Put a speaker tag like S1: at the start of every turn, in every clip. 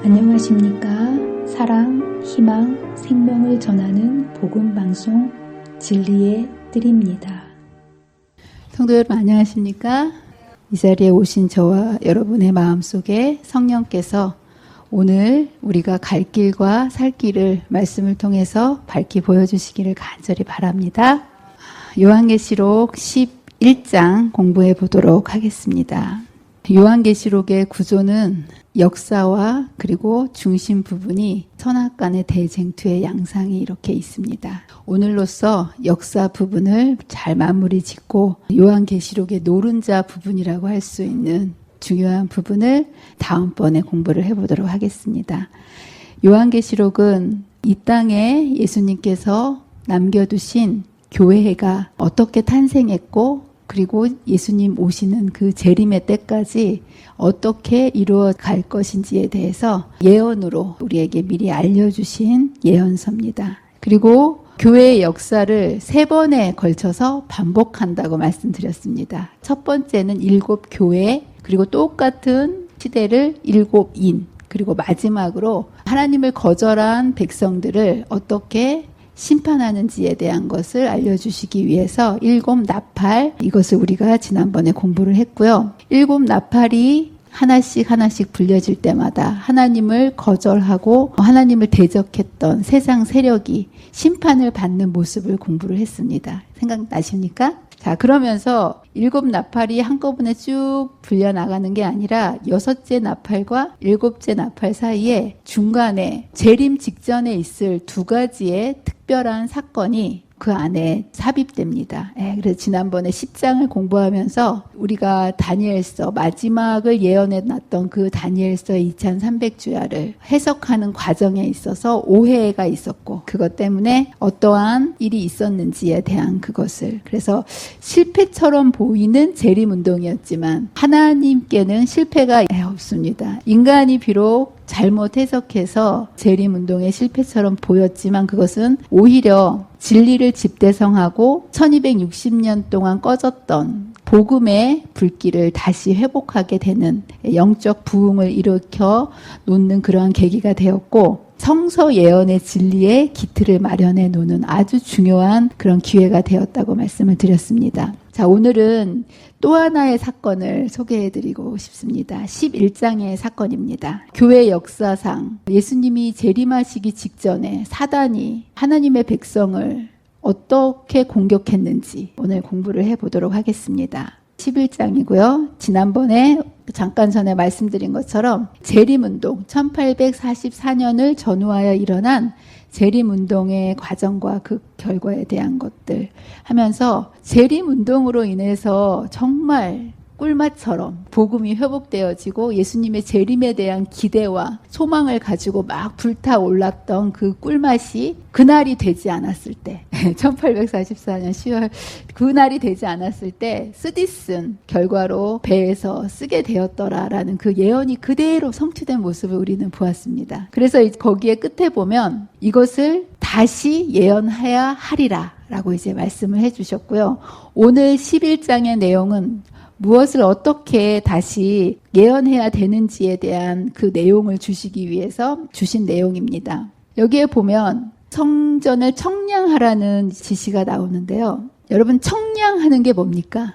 S1: 안녕하십니까? 사랑, 희망, 생명을 전하는 복음방송 진리의 뜰입니다.
S2: 성도 여러분 안녕하십니까? 이 자리에 오신 저와 여러분의 마음속에 성령께서 오늘 우리가 갈 길과 살 길을 말씀을 통해서 밝히 보여주시기를 간절히 바랍니다. 요한계시록 11장 공부해 보도록 하겠습니다. 요한계시록의 구조는 역사와 그리고 중심 부분이 선악간의 대쟁투의 양상이 이렇게 있습니다. 오늘로써 역사 부분을 잘 마무리 짓고 요한계시록의 노른자 부분이라고 할 수 있는 중요한 부분을 다음번에 공부를 해보도록 하겠습니다. 요한계시록은 이 땅에 예수님께서 남겨두신 교회가 어떻게 탄생했고 그리고 예수님 오시는 그 재림의 때까지 어떻게 이루어 갈 것인지에 대해서 예언으로 우리에게 미리 알려주신 예언서입니다. 그리고 교회의 역사를 3번에 걸쳐서 반복한다고 말씀드렸습니다. 첫 번째는 7교회, 그리고 똑같은 시대를 7인, 그리고 마지막으로 하나님을 거절한 백성들을 어떻게 심판하는지에 대한 것을 알려주시기 위해서 7 나팔, 이것을 우리가 지난번에 공부를 했고요. 7 나팔이 하나씩 불려질 때마다 하나님을 거절하고 하나님을 대적했던 세상 세력이 심판을 받는 모습을 공부를 했습니다. 생각나십니까? 자, 그러면서 7 나팔이 한꺼번에 쭉 불려나가는 게 아니라 6째 나팔과 7째 나팔 사이에 중간에 재림 직전에 있을 2가지의 특별한 사건이 그 안에 삽입됩니다. 그래서 지난번에 10장을 공부하면서 우리가 다니엘서 마지막을 예언해 놨던 그 다니엘서 2300주야를 해석하는 과정에 있어서 오해가 있었고 그것 때문에 어떠한 일이 있었는지에 대한 그것을, 그래서 실패처럼 보이는 재림운동이었지만 하나님께는 실패가 없습니다. 인간이 비록 잘못 해석해서 재림운동의 실패처럼 보였지만 그것은 오히려 진리를 집대성하고 1260년 동안 꺼졌던 복음의 불길을 다시 회복하게 되는 영적 부흥을 일으켜 놓는 그러한 계기가 되었고, 성서 예언의 진리의 기틀을 마련해 놓는 아주 중요한 그런 기회가 되었다고 말씀을 드렸습니다. 자, 오늘은 또 하나의 사건을 소개해드리고 싶습니다. 11장의 사건입니다. 교회 역사상 예수님이 재림하시기 직전에 사단이 하나님의 백성을 어떻게 공격했는지 오늘 공부를 해보도록 하겠습니다. 11장이고요. 지난번에 잠깐 전에 말씀드린 것처럼 재림운동 1844년을 전후하여 일어난 재림운동의 과정과 그 결과에 대한 것들 하면서 재림운동으로 인해서 정말 꿀맛처럼 복음이 회복되어지고 예수님의 재림에 대한 기대와 소망을 가지고 막 불타올랐던 그 꿀맛이 그날이 되지 않았을 때 1844년 10월 그날이 되지 않았을 때 쓰디쓴 결과로 배에서 쓰게 되었더라라는 그 예언이 그대로 성취된 모습을 우리는 보았습니다. 그래서 거기에 끝에 보면 이것을 다시 예언해야 하리라 라고 이제 말씀을 해주셨고요. 오늘 11장의 내용은 무엇을 어떻게 다시 예언해야 되는지에 대한 그 내용을 주시기 위해서 주신 내용입니다. 여기에 보면 성전을 청량하라는 지시가 나오는데요. 여러분, 청량하는 게 뭡니까?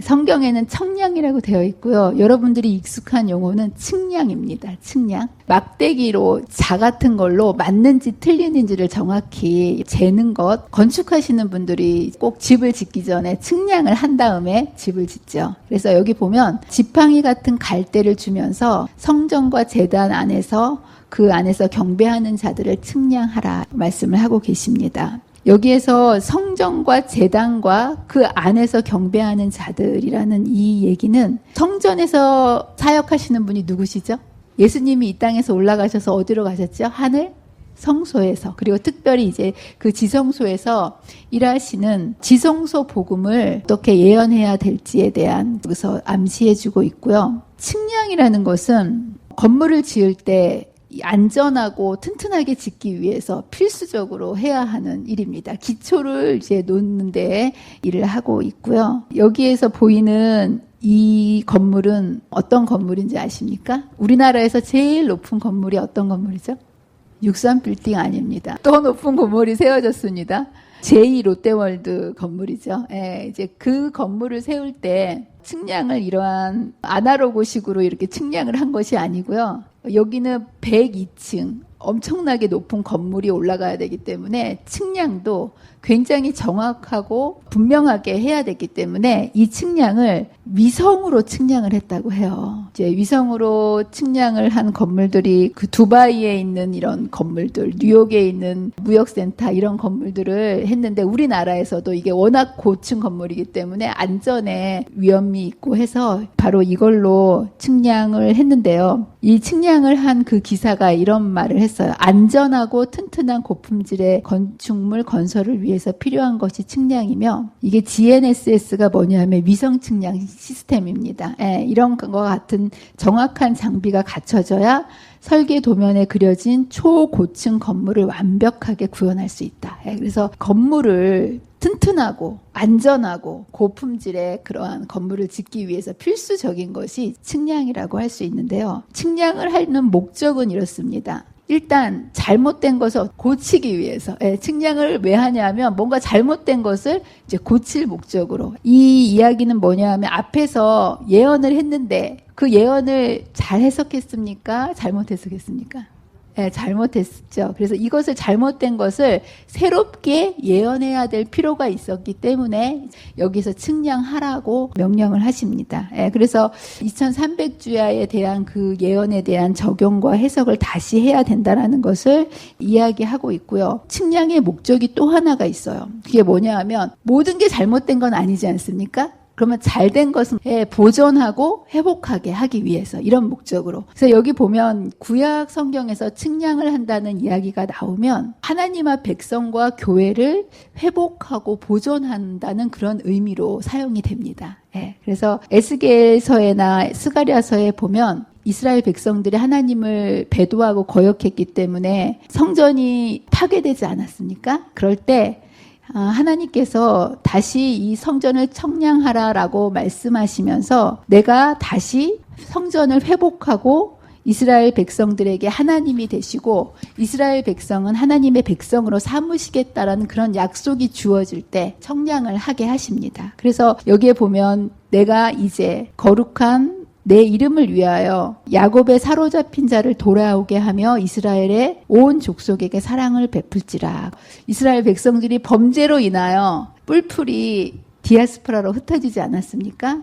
S2: 성경에는 청량이라고 되어 있고요. 여러분들이 익숙한 용어는 측량입니다. 측량. 막대기로 자 같은 걸로 맞는지 틀리는지를 정확히 재는 것, 건축하시는 분들이 꼭 집을 짓기 전에 측량을 한 다음에 집을 짓죠. 그래서 여기 보면 지팡이 같은 갈대를 주면서 성전과 제단 안에서 그 안에서 경배하는 자들을 측량하라 말씀을 하고 계십니다. 여기에서 성전과 제단과 그 안에서 경배하는 자들이라는 이 얘기는 성전에서 사역하시는 분이 누구시죠? 예수님이 이 땅에서 올라가셔서 어디로 가셨죠? 하늘 성소에서, 그리고 특별히 이제 그 지성소에서 일하시는 지성소 복음을 어떻게 예언해야 될지에 대한 여기서 암시해주고 있고요. 측량이라는 것은 건물을 지을 때 안전하고 튼튼하게 짓기 위해서 필수적으로 해야 하는 일입니다. 기초를 이제 놓는 데 일을 하고 있고요. 여기에서 보이는 이 건물은 어떤 건물인지 아십니까? 우리나라에서 제일 높은 건물이 어떤 건물이죠? 63빌딩 아닙니다. 더 높은 건물이 세워졌습니다. 제2 롯데월드 건물이죠. 예, 이제 그 건물을 세울 때 측량을 이러한 아날로그식으로 이렇게 측량을 한 것이 아니고요. 여기는 102층 엄청나게 높은 건물이 올라가야 되기 때문에 측량도 굉장히 정확하고 분명하게 해야 되기 때문에 이 측량을 위성으로 측량을 했다고 해요. 이제 위성으로 측량을 한 건물들이 그 두바이에 있는 이런 건물들, 뉴욕에 있는 무역센터 이런 건물들을 했는데 우리나라에서도 이게 워낙 고층 건물이기 때문에 안전에 위험이 있고 해서 바로 이걸로 측량을 했는데요. 이 측량을 한 그 기사가 이런 말을 했어요. 안전하고 튼튼한 고품질의 건축물 건설을 위해서 필요한 것이 측량이며 이게 GNSS가 뭐냐면 위성 측량 시스템입니다. 예, 이런 것과 같은 정확한 장비가 갖춰져야 설계 도면에 그려진 초고층 건물을 완벽하게 구현할 수 있다. 예, 그래서 건물을 튼튼하고 안전하고 고품질의 그러한 건물을 짓기 위해서 필수적인 것이 측량이라고 할 수 있는데요. 측량을 하는 목적은 이렇습니다. 일단 잘못된 것을 고치기 위해서 측량을 왜 하냐면 뭔가 잘못된 것을 이제 고칠 목적으로. 이 이야기는 뭐냐 하면 앞에서 예언을 했는데 그 예언을 잘 해석했습니까? 잘못 해석했습니까? 네, 잘못했죠. 그래서 이것을 잘못된 것을 새롭게 예언해야 될 필요가 있었기 때문에 여기서 측량하라고 명령을 하십니다. 네, 그래서 2300주야에 대한 그 예언에 대한 적용과 해석을 다시 해야 된다는 것을 이야기하고 있고요. 측량의 목적이 또 하나가 있어요. 그게 뭐냐 하면 모든 게 잘못된 건 아니지 않습니까? 그러면 잘된 것은 보존하고 회복하게 하기 위해서 이런 목적으로. 그래서 여기 보면 구약 성경에서 측량을 한다는 이야기가 나오면 하나님 앞 백성과 교회를 회복하고 보존한다는 그런 의미로 사용이 됩니다. 그래서 에스겔서에나 스가랴서에 보면 이스라엘 백성들이 하나님을 배도하고 거역했기 때문에 성전이 파괴되지 않았습니까? 그럴 때 하나님께서 다시 이 성전을 청량하라라고 말씀하시면서 내가 다시 성전을 회복하고 이스라엘 백성들에게 하나님이 되시고 이스라엘 백성은 하나님의 백성으로 삼으시겠다라는 그런 약속이 주어질 때 청량을 하게 하십니다. 그래서 여기에 보면 내가 이제 거룩한 내 이름을 위하여 야곱의 사로잡힌 자를 돌아오게 하며 이스라엘의 온 족속에게 사랑을 베풀지라. 이스라엘 백성들이 범죄로 인하여 뿔풀이 디아스포라로 흩어지지 않았습니까?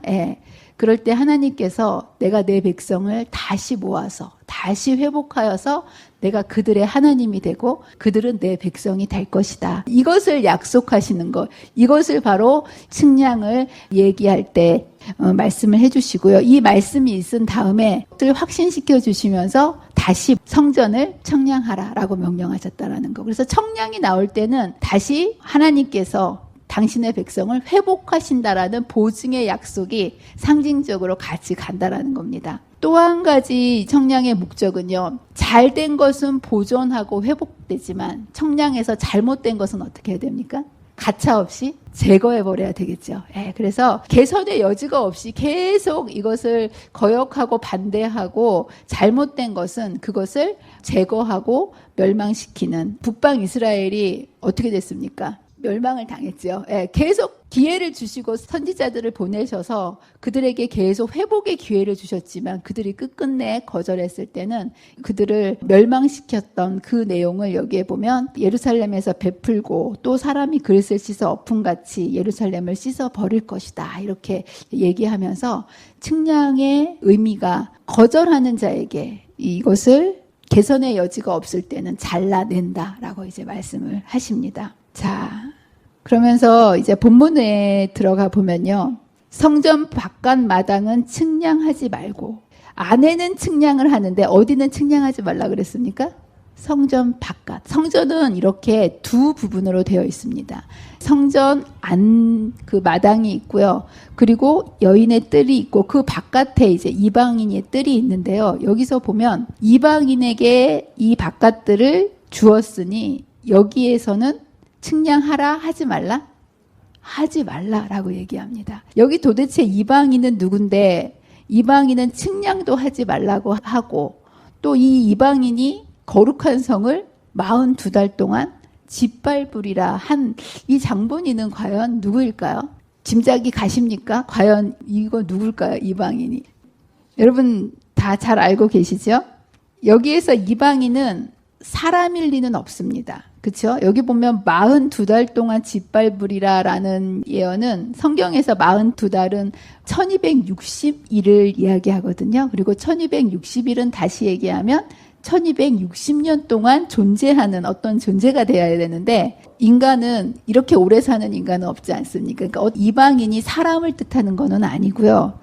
S2: 그럴 때 하나님께서 내가 내 백성을 다시 모아서 다시 회복하여서 내가 그들의 하나님이 되고 그들은 내 백성이 될 것이다. 이것을 약속하시는 것, 이것을 바로 측량을 얘기할 때 말씀을 해주시고요. 이 말씀이 있은 다음에 그것을 확신시켜 주시면서 다시 성전을 청량하라라고 명령하셨다라는 거. 그래서 청량이 나올 때는 다시 하나님께서 당신의 백성을 회복하신다라는 보증의 약속이 상징적으로 같이 간다라는 겁니다. 또 한 가지 청량의 목적은요. 잘된 것은 보존하고 회복되지만 청량에서 잘못된 것은 어떻게 해야 됩니까? 가차없이 제거해버려야 되겠죠. 그래서 개선의 여지가 없이 계속 이것을 거역하고 반대하고 잘못된 것은 그것을 제거하고 멸망시키는 북방 이스라엘이 어떻게 됐습니까? 멸망을 당했죠. 계속 기회를 주시고 선지자들을 보내셔서 그들에게 계속 회복의 기회를 주셨지만 그들이 끝끝내 거절했을 때는 그들을 멸망시켰던 그 내용을 여기에 보면 예루살렘에서 베풀고 또 사람이 그릇을 씻어 엎음같이 예루살렘을 씻어 버릴 것이다. 이렇게 얘기하면서 측량의 의미가 거절하는 자에게 이것을 개선의 여지가 없을 때는 잘라낸다라고 이제 말씀을 하십니다. 자, 그러면서 이제 본문에 들어가 보면요. 성전 바깥 마당은 측량하지 말고 안에는 측량을 하는데 어디는 측량하지 말라 그랬습니까? 성전 바깥. 성전은 이렇게 두 부분으로 되어 있습니다. 성전 안 그 마당이 있고요. 그리고 여인의 뜰이 있고 그 바깥에 이제 이방인의 뜰이 있는데요. 여기서 보면 이방인에게 이 바깥뜰을 주었으니 여기에서는 측량하라 하지 말라? 하지 말라라고 얘기합니다. 여기 도대체 이방인은 누군데 이방인은 측량도 하지 말라고 하고 또 이 이방인이 거룩한 성을 42달 동안 짓밟으리라 한 이 장본인은 과연 누구일까요? 짐작이 가십니까? 과연 이거 누굴까요? 이방인이. 여러분 다 잘 알고 계시죠? 여기에서 이방인은 사람일 리는 없습니다. 그렇죠? 여기 보면 42달 동안 짓밟으리라라는 예언은 성경에서 42달은 1260일을 이야기하거든요. 그리고 1260일은 다시 얘기하면 1260년 동안 존재하는 어떤 존재가 되어야 되는데 인간은 이렇게 오래 사는 인간은 없지 않습니까? 그러니까 이방인이 사람을 뜻하는 것은 아니고요.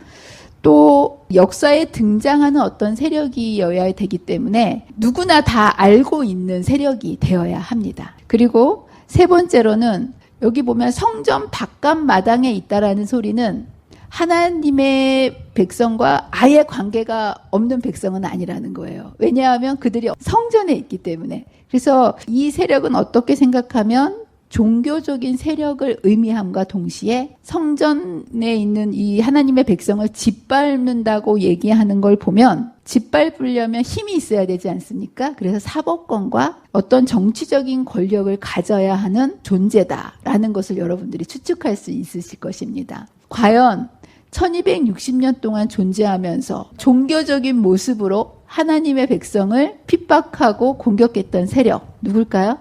S2: 또 역사에 등장하는 어떤 세력이어야 되기 때문에 누구나 다 알고 있는 세력이 되어야 합니다. 그리고 세 번째로는 여기 보면 성전 바깥 마당에 있다라는 소리는 하나님의 백성과 아예 관계가 없는 백성은 아니라는 거예요. 왜냐하면 그들이 성전에 있기 때문에. 그래서 이 세력은 어떻게 생각하면 종교적인 세력을 의미함과 동시에 성전에 있는 이 하나님의 백성을 짓밟는다고 얘기하는 걸 보면 짓밟으려면 힘이 있어야 되지 않습니까? 그래서 사법권과 어떤 정치적인 권력을 가져야 하는 존재다라는 것을 여러분들이 추측할 수 있으실 것입니다. 과연 1260년 동안 존재하면서 종교적인 모습으로 하나님의 백성을 핍박하고 공격했던 세력 누굴까요?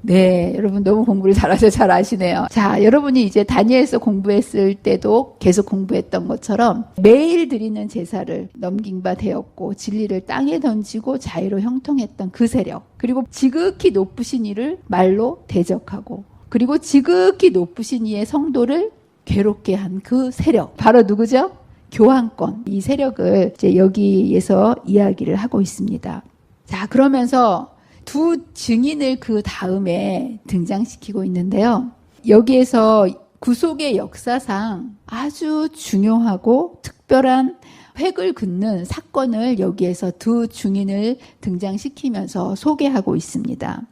S2: 네, 여러분 너무 공부를 잘하셔서 잘 아시네요. 자, 여러분이 이제 다니엘서 공부했을 때도 계속 공부했던 것처럼 매일 드리는 제사를 넘긴 바 되었고 진리를 땅에 던지고 자유로 형통했던 그 세력, 그리고 지극히 높으신 이를 말로 대적하고 그리고 지극히 높으신 이의 성도를 괴롭게 한 그 세력, 바로 누구죠? 교황권. 이 세력을 이제 여기에서 이야기를 하고 있습니다. 자, 그러면서 두 증인을 그 다음에 등장시키고 있는데요. 여기에서 구속의 역사상 아주 중요하고 특별한 획을 긋는 사건을 여기에서 두 증인을 등장시키면서 소개하고 있습니다.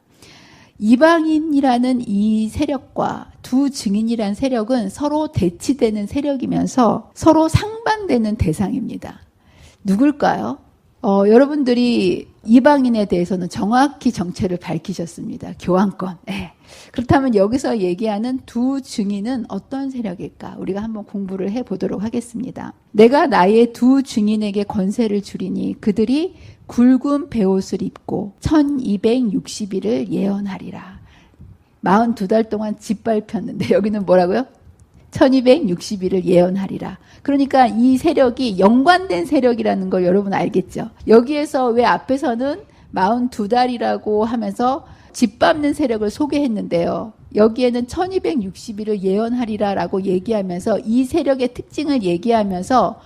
S2: 이방인이라는 이 세력과 두 증인이라는 세력은 서로 대치되는 세력이면서 서로 상반되는 대상입니다. 누굴까요? 여러분들이 이방인에 대해서는 정확히 정체를 밝히셨습니다. 교황권. 네. 그렇다면 여기서 얘기하는 두 증인은 어떤 세력일까? 우리가 한번 공부를 해보도록 하겠습니다. 내가 나의 두 증인에게 권세를 주리니 그들이 굵은 베옷을 입고 1260일을 예언하리라. 42달 동안 짓밟혔는데 여기는 뭐라고요? 1260일을 예언하리라. 그러니까 이 세력이 연관된 세력이라는 걸 여러분 알겠죠? 여기에서 왜 앞에서는 42달이라고 하면서 짓밟는 세력을 소개했는데요. 여기에는 1260일을 예언하리라라고 얘기하면서 이 세력의 특징을 얘기하면서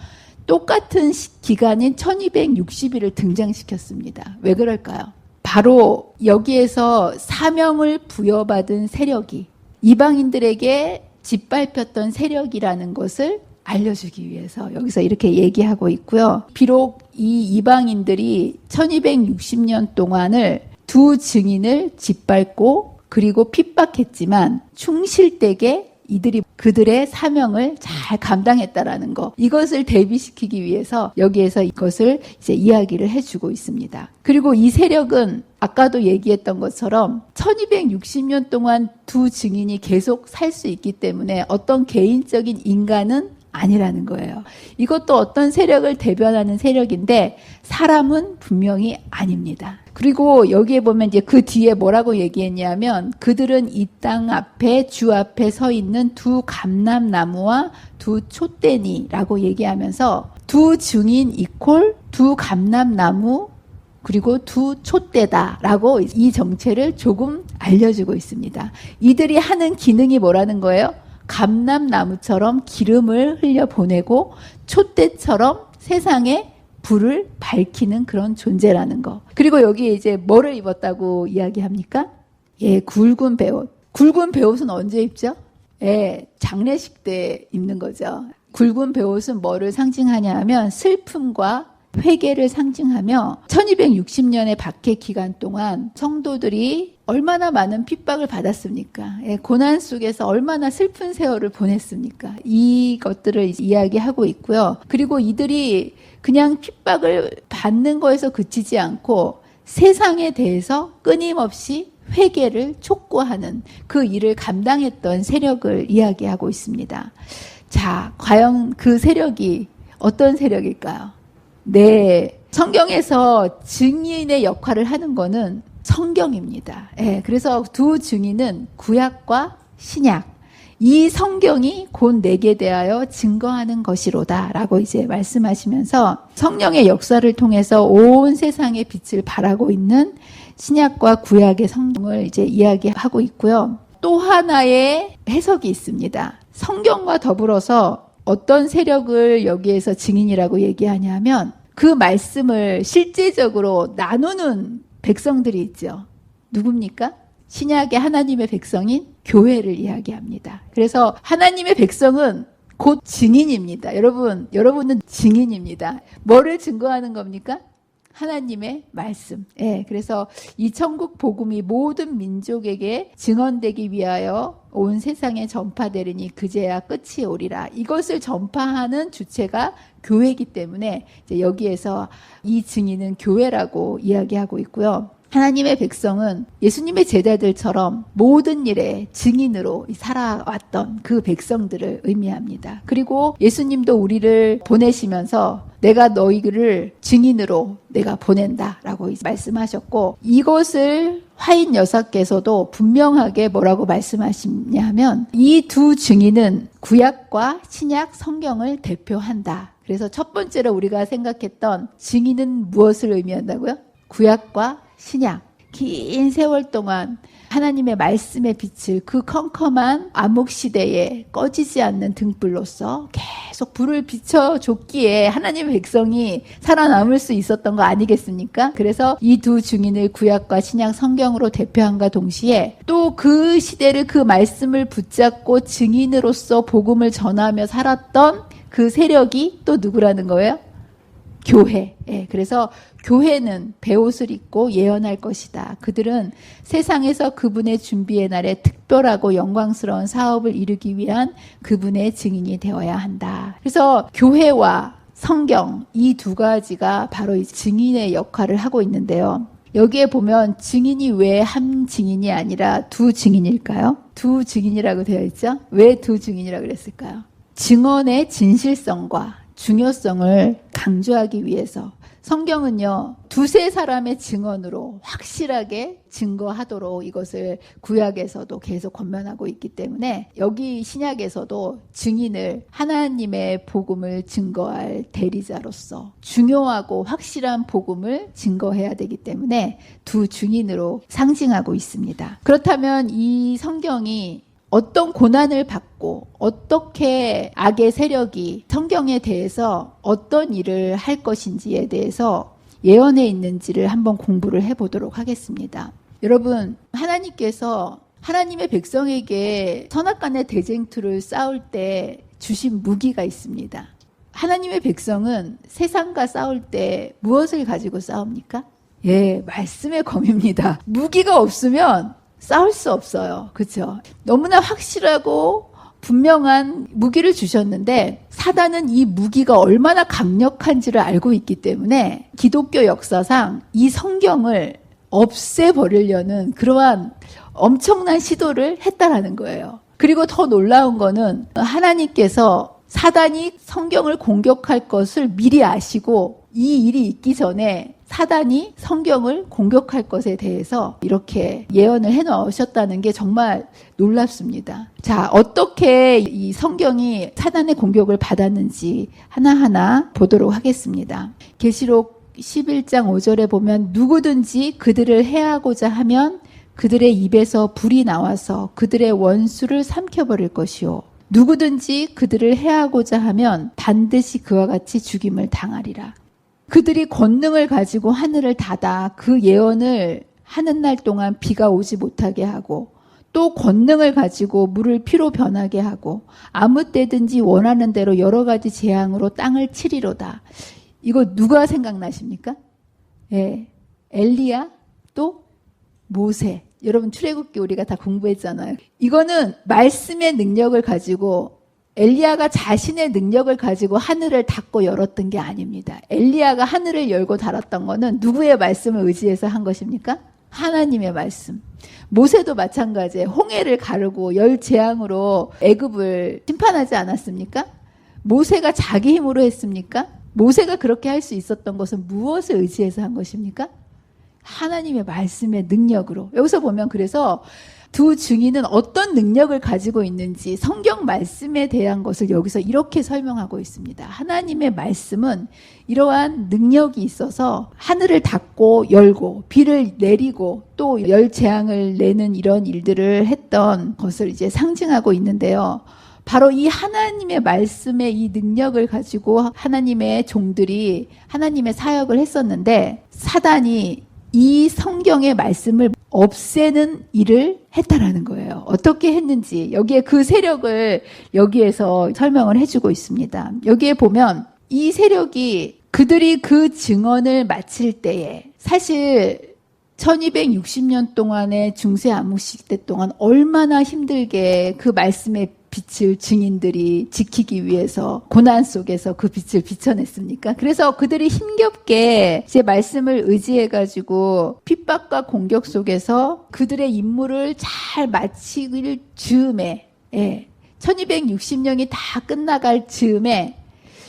S2: 똑같은 기간인 1260일을 등장시켰습니다. 왜 그럴까요? 바로 여기에서 사명을 부여받은 세력이 이방인들에게 짓밟혔던 세력이라는 것을 알려주기 위해서 여기서 이렇게 얘기하고 있고요. 비록 이 이방인들이 1260년 동안을 두 증인을 짓밟고 그리고 핍박했지만 충실되게 이들이 그들의 사명을 잘 감당했다라는 거, 이것을 대비시키기 위해서 여기에서 이것을 이제 이야기를 해주고 있습니다. 그리고 이 세력은 아까도 얘기했던 것처럼 1260년 동안 두 증인이 계속 살 수 있기 때문에 어떤 개인적인 인간은 아니라는 거예요. 이것도 어떤 세력을 대변하는 세력인데 사람은 분명히 아닙니다. 그리고 여기에 보면 이제 그 뒤에 뭐라고 얘기했냐면 그들은 이 땅 앞에 주 앞에 서 있는 두 감람나무와 두 촛대니라고 얘기하면서 두 증인 이퀄 두 감람나무 그리고 두 촛대다라고 이 정체를 조금 알려주고 있습니다. 이들이 하는 기능이 뭐라는 거예요? 감람나무처럼 기름을 흘려보내고 촛대처럼 세상에 불을 밝히는 그런 존재라는 거. 그리고 여기에 이제 뭐를 입었다고 이야기합니까? 예, 굵은 베옷. 굵은 베옷은 언제 입죠? 예, 장례식 때 입는 거죠. 굵은 베옷은 뭐를 상징하냐 하면 슬픔과 회개를 상징하며 1260년의 박해 기간 동안 성도들이 얼마나 많은 핍박을 받았습니까? 고난 속에서 얼마나 슬픈 세월을 보냈습니까? 이것들을 이야기하고 있고요. 그리고 이들이 그냥 핍박을 받는 거에서 그치지 않고 세상에 대해서 끊임없이 회개를 촉구하는 그 일을 감당했던 세력을 이야기하고 있습니다. 자, 과연 그 세력이 어떤 세력일까요? 네, 성경에서 증인의 역할을 하는 거는 성경입니다. 그래서 두 증인은 구약과 신약, 이 성경이 곧 내게 대하여 증거하는 것이로다 라고 이제 말씀하시면서 성령의 역사를 통해서 온 세상의 빛을 발하고 있는 신약과 구약의 성경을 이제 이야기하고 있고요. 또 하나의 해석이 있습니다. 성경과 더불어서 어떤 세력을 여기에서 증인이라고 얘기하냐면 그 말씀을 실제적으로 나누는 백성들이 있죠. 누굽니까? 신약의 하나님의 백성인 교회를 이야기합니다. 그래서 하나님의 백성은 곧 증인입니다. 여러분은 증인입니다. 뭐를 증거하는 겁니까? 하나님의 말씀. 그래서 이 천국 복음이 모든 민족에게 증언되기 위하여 온 세상에 전파되리니 그제야 끝이 오리라. 이것을 전파하는 주체가 교회이기 때문에 이제 여기에서 이 증인은 교회라고 이야기하고 있고요. 하나님의 백성은 예수님의 제자들처럼 모든 일에 증인으로 살아왔던 그 백성들을 의미합니다. 그리고 예수님도 우리를 보내시면서 내가 너희를 증인으로 내가 보낸다라고 말씀하셨고, 이것을 화인 여사께서도 분명하게 뭐라고 말씀하시냐면 이 두 증인은 구약과 신약 성경을 대표한다. 그래서 첫 번째로 우리가 생각했던 증인은 무엇을 의미한다고요? 구약과 신약, 긴 세월 동안 하나님의 말씀의 빛을 그 컴컴한 암흑시대에 꺼지지 않는 등불로서 계속 불을 비춰줬기에 하나님의 백성이 살아남을 수 있었던 거 아니겠습니까? 그래서 이 두 증인을 구약과 신약 성경으로 대표함과 동시에 또 그 시대를 그 말씀을 붙잡고 증인으로서 복음을 전하며 살았던 그 세력이 또 누구라는 거예요? 교회. 그래서 교회는 베옷을 입고 예언할 것이다. 그들은 세상에서 그분의 준비의 날에 특별하고 영광스러운 사업을 이루기 위한 그분의 증인이 되어야 한다. 그래서 교회와 성경, 이 두 가지가 바로 이 증인의 역할을 하고 있는데요. 여기에 보면 증인이 왜 한 증인이 아니라 두 증인일까요? 두 증인이라고 되어 있죠? 왜 두 증인이라고 그랬을까요? 증언의 진실성과 중요성을 강조하기 위해서 성경은요, 두세 사람의 증언으로 확실하게 증거하도록 이것을 구약에서도 계속 권면하고 있기 때문에 여기 신약에서도 증인을 하나님의 복음을 증거할 대리자로서 중요하고 확실한 복음을 증거해야 되기 때문에 두 증인으로 상징하고 있습니다. 그렇다면 이 성경이 어떤 고난을 받고 어떻게 악의 세력이 성경에 대해서 어떤 일을 할 것인지에 대해서 예언해 있는지를 한번 공부를 해보도록 하겠습니다. 여러분, 하나님께서 하나님의 백성에게 선악간의 대쟁투를 싸울 때 주신 무기가 있습니다. 하나님의 백성은 세상과 싸울 때 무엇을 가지고 싸웁니까? 말씀의 검입니다. 무기가 없으면 싸울 수 없어요. 그렇죠? 너무나 확실하고 분명한 무기를 주셨는데 사단은 이 무기가 얼마나 강력한지를 알고 있기 때문에 기독교 역사상 이 성경을 없애버리려는 그러한 엄청난 시도를 했다라는 거예요. 그리고 더 놀라운 거는 하나님께서 사단이 성경을 공격할 것을 미리 아시고 이 일이 있기 전에 사단이 성경을 공격할 것에 대해서 이렇게 예언을 해놓으셨다는 게 정말 놀랍습니다. 자, 어떻게 이 성경이 사단의 공격을 받았는지 하나하나 보도록 하겠습니다. 계시록 11장 5절에 보면 누구든지 그들을 해하고자 하면 그들의 입에서 불이 나와서 그들의 원수를 삼켜버릴 것이요. 누구든지 그들을 해하고자 하면 반드시 그와 같이 죽임을 당하리라. 그들이 권능을 가지고 하늘을 닫아 그 예언을 하는 날 동안 비가 오지 못하게 하고 또 권능을 가지고 물을 피로 변하게 하고 아무 때든지 원하는 대로 여러 가지 재앙으로 땅을 치리로다. 이거 누가 생각나십니까? 예, 엘리야 또 모세. 여러분 출애굽기 우리가 다 공부했잖아요. 이거는 말씀의 능력을 가지고 엘리야가 자신의 능력을 가지고 하늘을 닫고 열었던 게 아닙니다. 엘리야가 하늘을 열고 닫았던 거는 누구의 말씀을 의지해서 한 것입니까? 하나님의 말씀. 모세도 마찬가지예요. 홍해를 가르고 열 재앙으로 애굽을 심판하지 않았습니까? 모세가 자기 힘으로 했습니까? 모세가 그렇게 할 수 있었던 것은 무엇을 의지해서 한 것입니까? 하나님의 말씀의 능력으로. 여기서 보면 그래서 두 증인은 어떤 능력을 가지고 있는지 성경 말씀에 대한 것을 여기서 이렇게 설명하고 있습니다. 하나님의 말씀은 이러한 능력이 있어서 하늘을 닫고 열고 비를 내리고 또 열 재앙을 내는 이런 일들을 했던 것을 이제 상징하고 있는데요. 바로 이 하나님의 말씀의 이 능력을 가지고 하나님의 종들이 하나님의 사역을 했었는데 사단이 이 성경의 말씀을 없애는 일을 했다라는 거예요. 어떻게 했는지 여기에 그 세력을 여기에서 설명을 해주고 있습니다. 여기에 보면 이 세력이 그들이 그 증언을 마칠 때에 사실 1260년 동안의 중세 암흑시대 동안 얼마나 힘들게 그 말씀의 빛을 증인들이 지키기 위해서 고난 속에서 그 빛을 비춰냈습니까? 그래서 그들이 힘겹게 제 말씀을 의지해가지고 핍박과 공격 속에서 그들의 임무를 잘 마치길 즈음에 1260년이 다 끝나갈 즈음에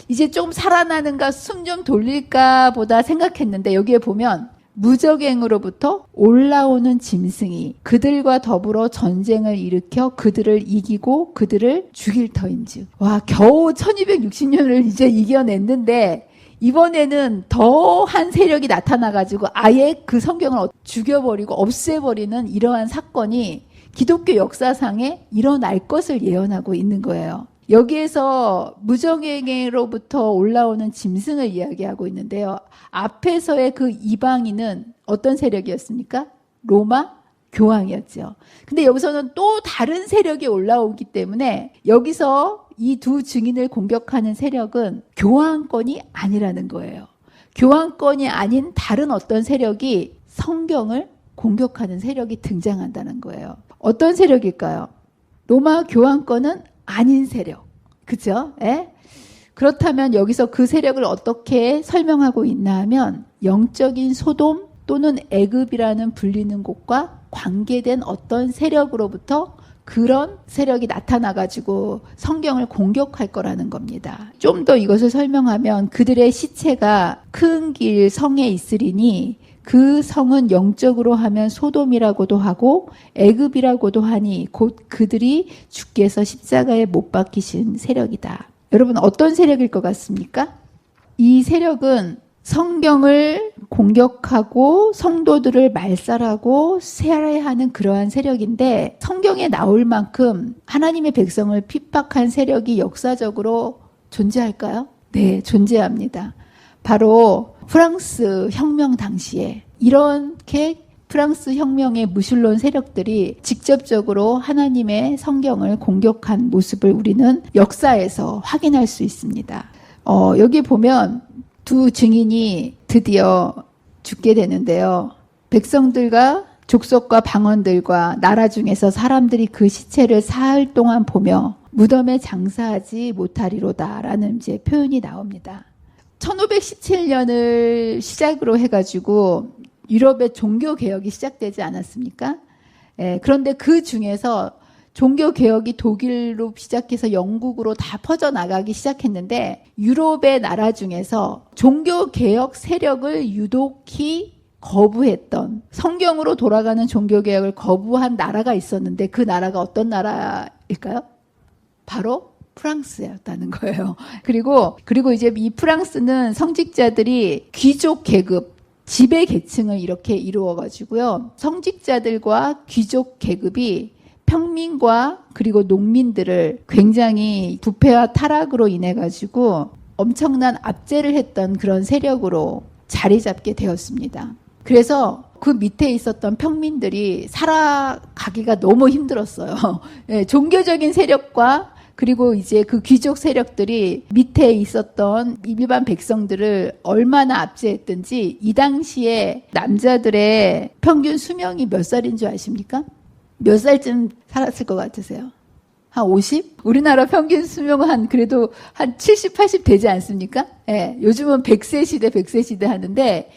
S2: 이제 좀 살아나는가 숨 좀 돌릴까 보다 생각했는데 여기에 보면 무적행으로부터 올라오는 짐승이 그들과 더불어 전쟁을 일으켜 그들을 이기고 그들을 죽일 터인즉. 와, 겨우 1260년을 이제 이겨냈는데 이번에는 더한 세력이 나타나가지고 아예 그 성경을 죽여버리고 없애버리는 이러한 사건이 기독교 역사상에 일어날 것을 예언하고 있는 거예요. 여기에서 무정행으로부터 올라오는 짐승을 이야기하고 있는데요. 앞에서의 그 이방인은 어떤 세력이었습니까? 로마 교황이었죠. 근데 여기서는 또 다른 세력이 올라오기 때문에 여기서 이 두 증인을 공격하는 세력은 교황권이 아니라는 거예요. 교황권이 아닌 다른 어떤 세력이 성경을 공격하는 세력이 등장한다는 거예요. 어떤 세력일까요? 로마 교황권은 아닌 세력. 그죠? 예? 그렇다면 여기서 그 세력을 어떻게 설명하고 있나 하면 영적인 소돔 또는 애굽이라는 불리는 곳과 관계된 어떤 세력으로부터 그런 세력이 나타나가지고 성경을 공격할 거라는 겁니다. 좀 더 이것을 설명하면 그들의 시체가 큰 길 성에 있으리니 그 성은 영적으로 하면 소돔이라고도 하고 애굽이라고도 하니 곧 그들이 주께서 십자가에 못 박히신 세력이다. 여러분 어떤 세력일 것 같습니까? 이 세력은 성경을 공격하고 성도들을 말살하고 세례하는 그러한 세력인데 성경에 나올 만큼 하나님의 백성을 핍박한 세력이 역사적으로 존재할까요? 네, 존재합니다. 바로 프랑스 혁명 당시에 이렇게 프랑스 혁명의 무신론 세력들이 직접적으로 하나님의 성경을 공격한 모습을 우리는 역사에서 확인할 수 있습니다. 여기 보면 두 증인이 드디어 죽게 되는데요. 백성들과 족속과 방언들과 나라 중에서 사람들이 그 시체를 사흘 동안 보며 무덤에 장사하지 못하리로다라는 이제 표현이 나옵니다. 1517년을 시작으로 해가지고 유럽의 종교개혁이 시작되지 않았습니까? 그런데 그 중에서 종교개혁이 독일로 시작해서 영국으로 다 퍼져나가기 시작했는데 유럽의 나라 중에서 종교개혁 세력을 유독히 거부했던 성경으로 돌아가는 종교개혁을 거부한 나라가 있었는데 그 나라가 어떤 나라일까요? 바로 프랑스였다는 거예요. 그리고 이제 이 프랑스는 성직자들이 귀족 계급, 지배 계층을 이렇게 이루어가지고요. 성직자들과 귀족 계급이 평민과 그리고 농민들을 굉장히 부패와 타락으로 인해가지고 엄청난 압제를 했던 그런 세력으로 자리 잡게 되었습니다. 그래서 그 밑에 있었던 평민들이 살아가기가 너무 힘들었어요. 종교적인 세력과 그리고 이제 그 귀족 세력들이 밑에 있었던 일반 백성들을 얼마나 압제했든지 이 당시에 남자들의 평균 수명이 몇 살인 줄 아십니까? 몇 살쯤 살았을 것 같으세요? 한 50? 우리나라 평균 수명은 그래도 한 70, 80 되지 않습니까? 예, 요즘은 100세 시대, 100세 시대 하는데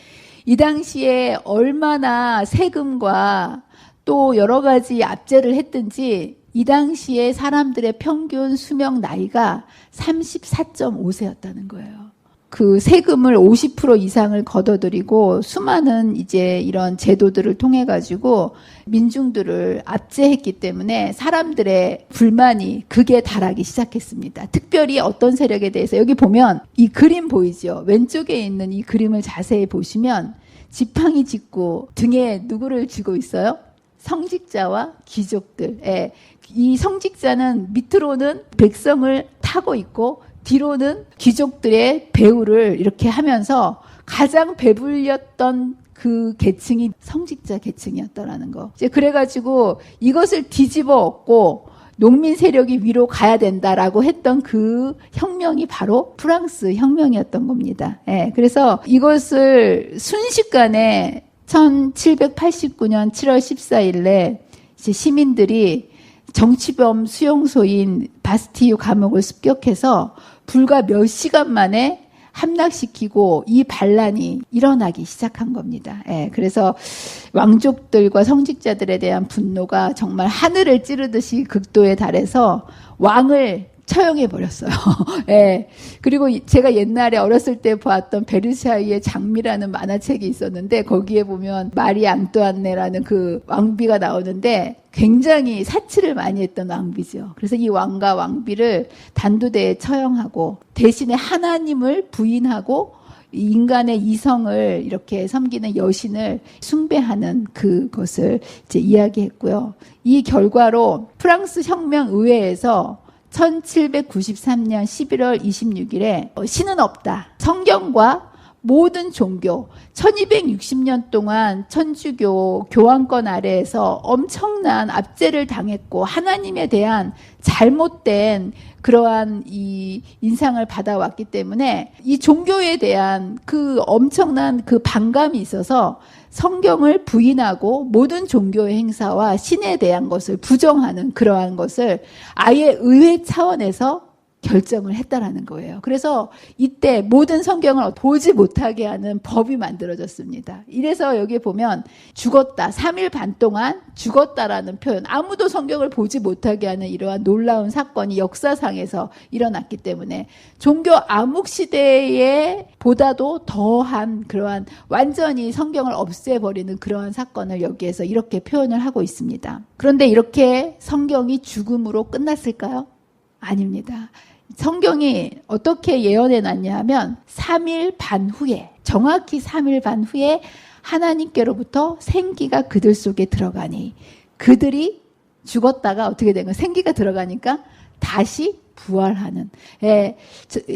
S2: 이 당시에 얼마나 세금과 또 여러 가지 압제를 했든지 이 당시에 사람들의 평균 수명 나이가 34.5세였다는 거예요. 그 세금을 50% 이상을 걷어들이고 수많은 이제 이런 제도들을 통해 가지고 민중들을 압제했기 때문에 사람들의 불만이 극에 달하기 시작했습니다. 특별히 어떤 세력에 대해서 여기 보면 이 그림 보이죠? 왼쪽에 있는 이 그림을 자세히 보시면 지팡이 짚고 등에 누구를 쥐고 있어요? 성직자와 귀족들. 예. 이 성직자는 밑으로는 백성을 타고 있고 뒤로는 귀족들의 배후를 이렇게 하면서 가장 배불렸던 그 계층이 성직자 계층이었다라는 거. 이제 그래가지고 이것을 뒤집어 엎고 농민 세력이 위로 가야 된다라고 했던 그 혁명이 바로 프랑스 혁명이었던 겁니다. 예. 그래서 이것을 순식간에 1789년 7월 14일에 이제 시민들이 정치범 수용소인 바스티유 감옥을 습격해서 불과 몇 시간 만에 함락시키고 이 반란이 일어나기 시작한 겁니다. 예, 그래서 왕족들과 성직자들에 대한 분노가 정말 하늘을 찌르듯이 극도에 달해서 왕을 처형해 버렸어요. 예. 그리고 제가 옛날에 어렸을 때 보았던 베르사유의 장미라는 만화책이 있었는데 거기에 보면 마리 앙뚜안네라는 그 왕비가 나오는데 굉장히 사치를 많이 했던 왕비죠. 그래서 이 왕과 왕비를 단두대에 처형하고 대신에 하나님을 부인하고 인간의 이성을 이렇게 섬기는 여신을 숭배하는 그것을 이제 이야기했고요. 이 결과로 프랑스 혁명 의회에서 1793년 11월 26일에 신은 없다. 성경과 모든 종교 1260년 동안 천주교 교황권 아래에서 엄청난 압제를 당했고 하나님에 대한 잘못된 그러한 이 인상을 받아왔기 때문에 이 종교에 대한 그 엄청난 그 반감이 있어서 성경을 부인하고 모든 종교의 행사와 신에 대한 것을 부정하는 그러한 것을 아예 의회 차원에서 결정을 했다라는 거예요. 그래서 이때 모든 성경을 보지 못하게 하는 법이 만들어졌습니다. 이래서 여기 보면 죽었다, 3일 반 동안 죽었다라는 표현, 아무도 성경을 보지 못하게 하는 이러한 놀라운 사건이 역사상에서 일어났기 때문에 종교 암흑 시대에 보다도 더한 그러한 완전히 성경을 없애버리는 그러한 사건을 여기에서 이렇게 표현을 하고 있습니다. 그런데 이렇게 성경이 죽음으로 끝났을까요? 아닙니다. 성경이 어떻게 예언해 놨냐 하면 3일 반 후에, 정확히 3일 반 후에 하나님께로부터 생기가 그들 속에 들어가니 그들이 죽었다가 어떻게 된 거예요? 생기가 들어가니까 다시 부활하는. 예,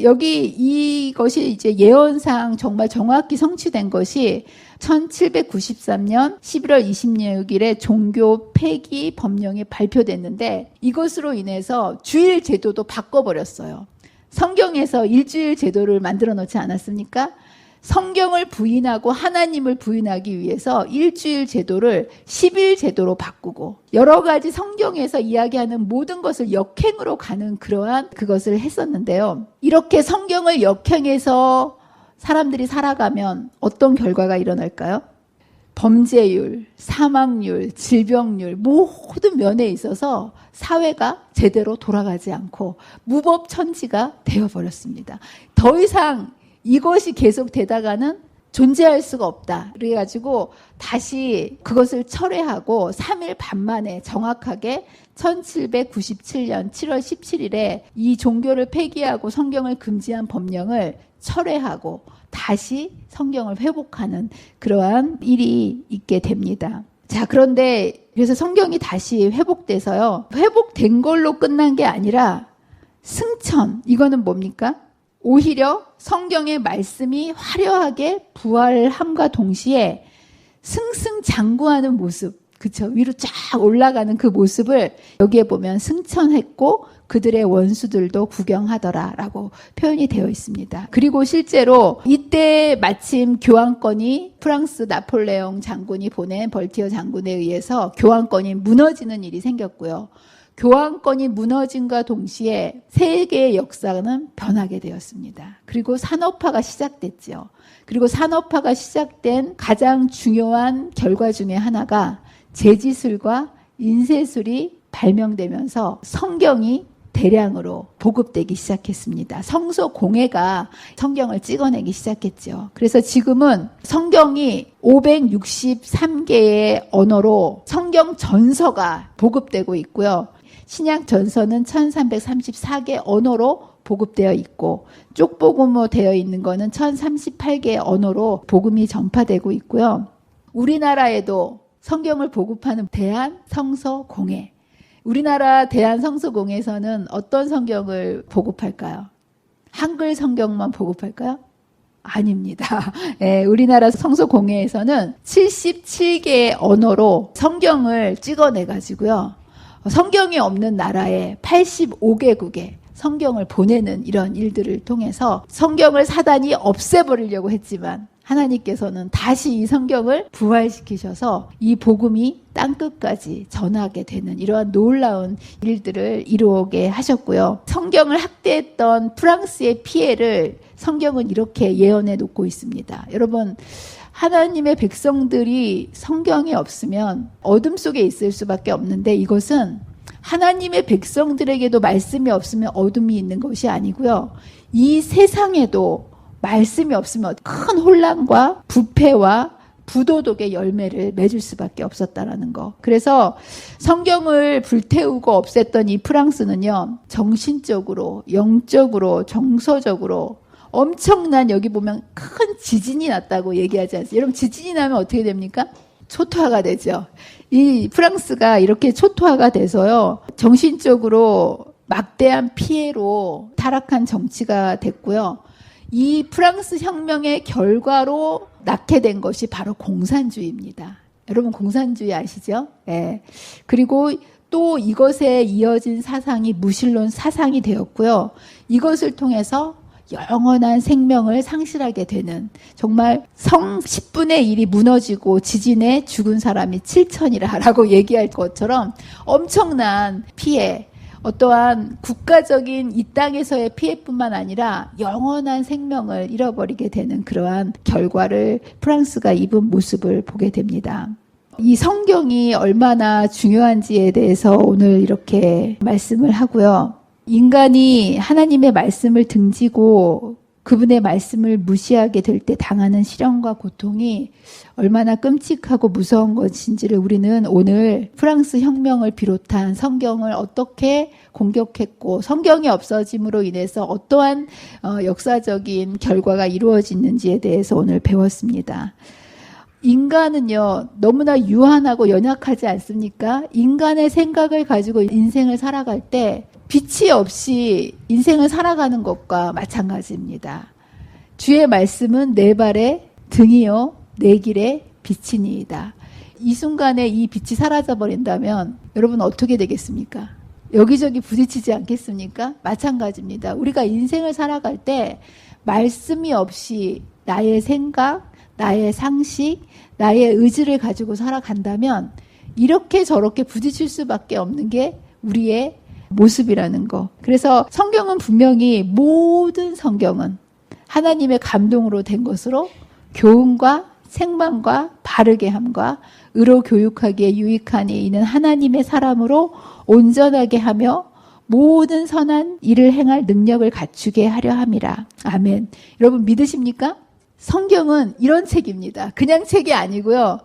S2: 여기 이것이 이제 예언상 정말 정확히 성취된 것이 1793년 11월 26일에 종교 폐기 법령이 발표됐는데 이것으로 인해서 주일 제도도 바꿔버렸어요. 성경에서 일주일 제도를 만들어 놓지 않았습니까? 성경을 부인하고 하나님을 부인하기 위해서 일주일 제도를 10일 제도로 바꾸고 여러 가지 성경에서 이야기하는 모든 것을 역행으로 가는 그러한 그것을 했었는데요. 이렇게 성경을 역행해서 사람들이 살아가면 어떤 결과가 일어날까요? 범죄율, 사망률, 질병률 모든 면에 있어서 사회가 제대로 돌아가지 않고 무법천지가 되어버렸습니다. 더 이상 이것이 계속 되다가는 존재할 수가 없다. 그래가지고 다시 그것을 철회하고 3일 반 만에 정확하게 1797년 7월 17일에 이 종교를 폐기하고 성경을 금지한 법령을 철회하고 다시 성경을 회복하는 그러한 일이 있게 됩니다. 자, 그런데 그래서 성경이 다시 회복돼서요. 회복된 걸로 끝난 게 아니라 승천, 이거는 뭡니까? 오히려 성경의 말씀이 화려하게 부활함과 동시에 승승장구하는 모습, 그쵸? 위로 쫙 올라가는 그 모습을 여기에 보면 승천했고 그들의 원수들도 구경하더라 라고 표현이 되어 있습니다. 그리고 실제로 이때 마침 교황권이 프랑스 나폴레옹 장군이 보낸 벌티어 장군에 의해서 교황권이 무너지는 일이 생겼고요. 교황권이 무너짐과 동시에 세계의 역사는 변하게 되었습니다. 그리고 산업화가 시작됐죠. 그리고 산업화가 시작된 가장 중요한 결과 중에 하나가 제지술과 인쇄술이 발명되면서 성경이 대량으로 보급되기 시작했습니다. 성서 공예가 성경을 찍어내기 시작했죠. 그래서 지금은 성경이 563개의 언어로 성경 전서가 보급되고 있고요. 신약 전서는 1334개 언어로 보급되어 있고 쪽복음으로 되어 있는 거는 1038개의 언어로 복음이 전파되고 있고요. 우리나라에도 성경을 보급하는 대한성서공회, 우리나라 대한성서공회에서는 어떤 성경을 보급할까요? 한글 성경만 보급할까요? 아닙니다. 예, 우리나라 성서공회에서는 77개의 언어로 성경을 찍어내가지고요. 성경이 없는 나라에 85개국에 성경을 보내는 이런 일들을 통해서 성경을 사단이 없애버리려고 했지만 하나님께서는 다시 이 성경을 부활시키셔서 이 복음이 땅끝까지 전하게 되는 이러한 놀라운 일들을 이루게 하셨고요. 성경을 학대했던 프랑스의 피해를 성경은 이렇게 예언해 놓고 있습니다. 여러분, 하나님의 백성들이 성경이 없으면 어둠 속에 있을 수밖에 없는데 이것은 하나님의 백성들에게도 말씀이 없으면 어둠이 있는 것이 아니고요. 이 세상에도 말씀이 없으면 큰 혼란과 부패와 부도덕의 열매를 맺을 수밖에 없었다라는 거. 그래서 성경을 불태우고 없앴던 이 프랑스는요, 정신적으로, 영적으로, 정서적으로 엄청난, 여기 보면 큰 지진이 났다고 얘기하지 않습니까? 여러분, 지진이 나면 어떻게 됩니까? 초토화가 되죠. 이 프랑스가 이렇게 초토화가 돼서요, 정신적으로 막대한 피해로 타락한 정치가 됐고요. 이 프랑스 혁명의 결과로 낳게 된 것이 바로 공산주의입니다. 여러분, 공산주의 아시죠? 예. 그리고 또 이것에 이어진 사상이 무신론 사상이 되었고요. 이것을 통해서 영원한 생명을 상실하게 되는, 정말 성 10분의 1이 무너지고 지진에 죽은 사람이 7천이라고 얘기할 것처럼 엄청난 피해, 어떠한 국가적인 이 땅에서의 피해뿐만 아니라 영원한 생명을 잃어버리게 되는 그러한 결과를 프랑스가 입은 모습을 보게 됩니다. 이 성경이 얼마나 중요한지에 대해서 오늘 이렇게 말씀을 하고요. 인간이 하나님의 말씀을 등지고 그분의 말씀을 무시하게 될 때 당하는 시련과 고통이 얼마나 끔찍하고 무서운 것인지를 우리는 오늘 프랑스 혁명을 비롯한 성경을 어떻게 공격했고 성경이 없어짐으로 인해서 어떠한 역사적인 결과가 이루어지는지에 대해서 오늘 배웠습니다. 인간은요, 너무나 유한하고 연약하지 않습니까? 인간의 생각을 가지고 인생을 살아갈 때 빛이 없이 인생을 살아가는 것과 마찬가지입니다. 주의 말씀은 내 발의 등이요 내 길의 빛이니이다. 이 순간에 이 빛이 사라져버린다면 여러분 어떻게 되겠습니까? 여기저기 부딪히지 않겠습니까? 마찬가지입니다. 우리가 인생을 살아갈 때 말씀이 없이 나의 생각, 나의 상식, 나의 의지를 가지고 살아간다면 이렇게 저렇게 부딪힐 수밖에 없는 게 우리의 모습이라는 거. 그래서 성경은 분명히 모든 성경은 하나님의 감동으로 된 것으로 교훈과 생망과 바르게 함과 의로 교육하기에 유익하니 이는 하나님의 사람으로 온전하게 하며 모든 선한 일을 행할 능력을 갖추게 하려 함이라. 아멘. 여러분 믿으십니까? 성경은 이런 책입니다. 그냥 책이 아니고요.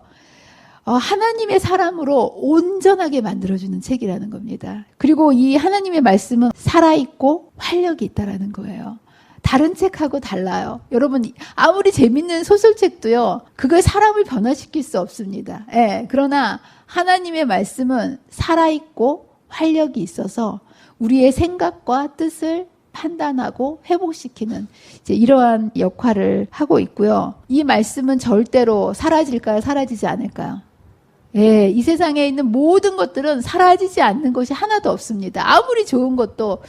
S2: 하나님의 사람으로 온전하게 만들어주는 책이라는 겁니다. 그리고 이 하나님의 말씀은 살아있고 활력이 있다라는 거예요. 다른 책하고 달라요. 여러분 아무리 재밌는 소설책도요, 그걸 사람을 변화시킬 수 없습니다. 예, 그러나 하나님의 말씀은 살아있고 활력이 있어서 우리의 생각과 뜻을 판단하고 회복시키는 이제 이러한 역할을 하고 있고요. 이 말씀은 절대로 사라질까요? 사라지지 않을까요? 예, 이 세상에 있는 모든 것들은 사라지지 않는 것이 하나도 없습니다. 아무리 좋은 것도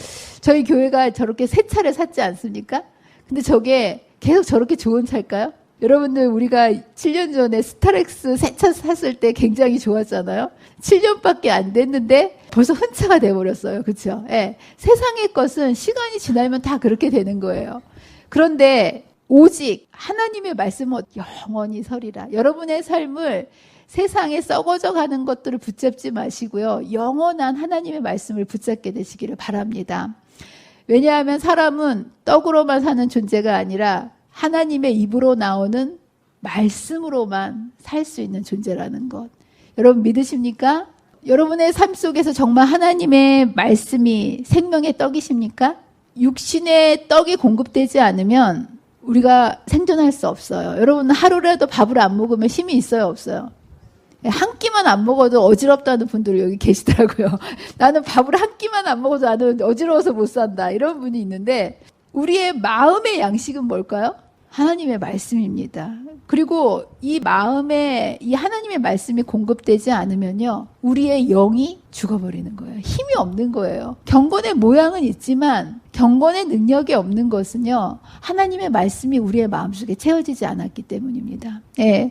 S2: 저희 교회가 저렇게 새 차를 샀지 않습니까? 근데 저게 계속 저렇게 좋은 차일까요? 여러분들 우리가 7년 전에 스타렉스 새 차 샀을 때 굉장히 좋았잖아요. 7년밖에 안 됐는데 벌써 흔차가 돼버렸어요. 그렇죠? 예, 세상의 것은 시간이 지나면 다 그렇게 되는 거예요. 그런데 오직 하나님의 말씀은 영원히 서리라. 여러분의 삶을 세상에 썩어져 가는 것들을 붙잡지 마시고요. 영원한 하나님의 말씀을 붙잡게 되시기를 바랍니다. 왜냐하면 사람은 떡으로만 사는 존재가 아니라 하나님의 입으로 나오는 말씀으로만 살 수 있는 존재라는 것. 여러분 믿으십니까? 여러분의 삶 속에서 정말 하나님의 말씀이 생명의 떡이십니까? 육신의 떡이 공급되지 않으면 우리가 생존할 수 없어요. 여러분 하루라도 밥을 안 먹으면 힘이 있어요, 없어요? 한 끼만 안 먹어도 어지럽다는 분들이 여기 계시더라고요. 나는 밥을 한 끼만 안 먹어도 나는 어지러워서 못 산다. 이런 분이 있는데 우리의 마음의 양식은 뭘까요? 하나님의 말씀입니다. 그리고 이 마음에 이 하나님의 말씀이 공급되지 않으면요, 우리의 영이 죽어버리는 거예요. 힘이 없는 거예요. 경건의 모양은 있지만 경건의 능력이 없는 것은요, 하나님의 말씀이 우리의 마음속에 채워지지 않았기 때문입니다. 예.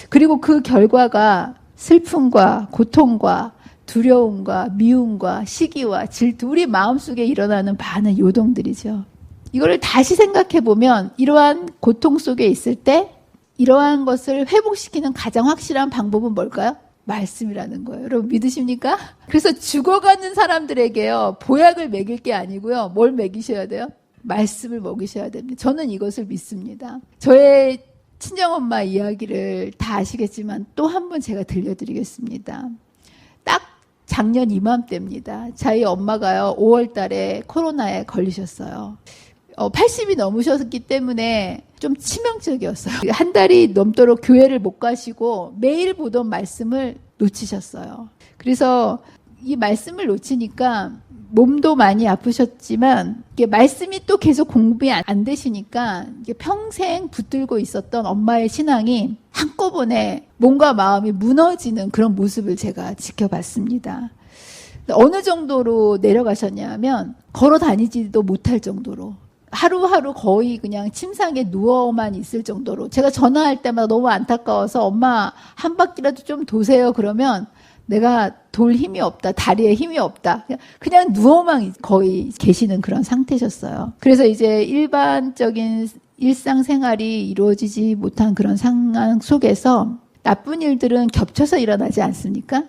S2: 그리고 그 결과가 슬픔과 고통과 두려움과 미움과 시기와 질투, 우리 마음속에 일어나는 많은 요동들이죠. 이거를 다시 생각해 보면 이러한 고통 속에 있을 때 이러한 것을 회복시키는 가장 확실한 방법은 뭘까요? 말씀이라는 거예요. 여러분 믿으십니까? 그래서 죽어가는 사람들에게요, 보약을 먹일 게 아니고요, 뭘 먹이셔야 돼요? 말씀을 먹이셔야 됩니다. 저는 이것을 믿습니다. 저의 친정엄마 이야기를 다 아시겠지만 또 한 번 제가 들려드리겠습니다. 딱 작년 이맘때입니다. 저희 엄마가요, 5월 달에 코로나에 걸리셨어요. 80이 넘으셨기 때문에 좀 치명적이었어요. 한 달이 넘도록 교회를 못 가시고 매일 보던 말씀을 놓치셨어요. 그래서 이 말씀을 놓치니까 몸도 많이 아프셨지만 이게 말씀이 또 계속 공급이 안 되시니까 이게 평생 붙들고 있었던 엄마의 신앙이 한꺼번에 몸과 마음이 무너지는 그런 모습을 제가 지켜봤습니다. 어느 정도로 내려가셨냐면 걸어 다니지도 못할 정도로, 하루하루 거의 그냥 침상에 누워만 있을 정도로, 제가 전화할 때마다 너무 안타까워서 엄마 한 바퀴라도 좀 도세요 그러면 내가 돌 힘이 없다, 다리에 힘이 없다, 그냥 누워만 거의 계시는 그런 상태셨어요. 그래서 이제 일반적인 일상생활이 이루어지지 못한 그런 상황 속에서 나쁜 일들은 겹쳐서 일어나지 않습니까?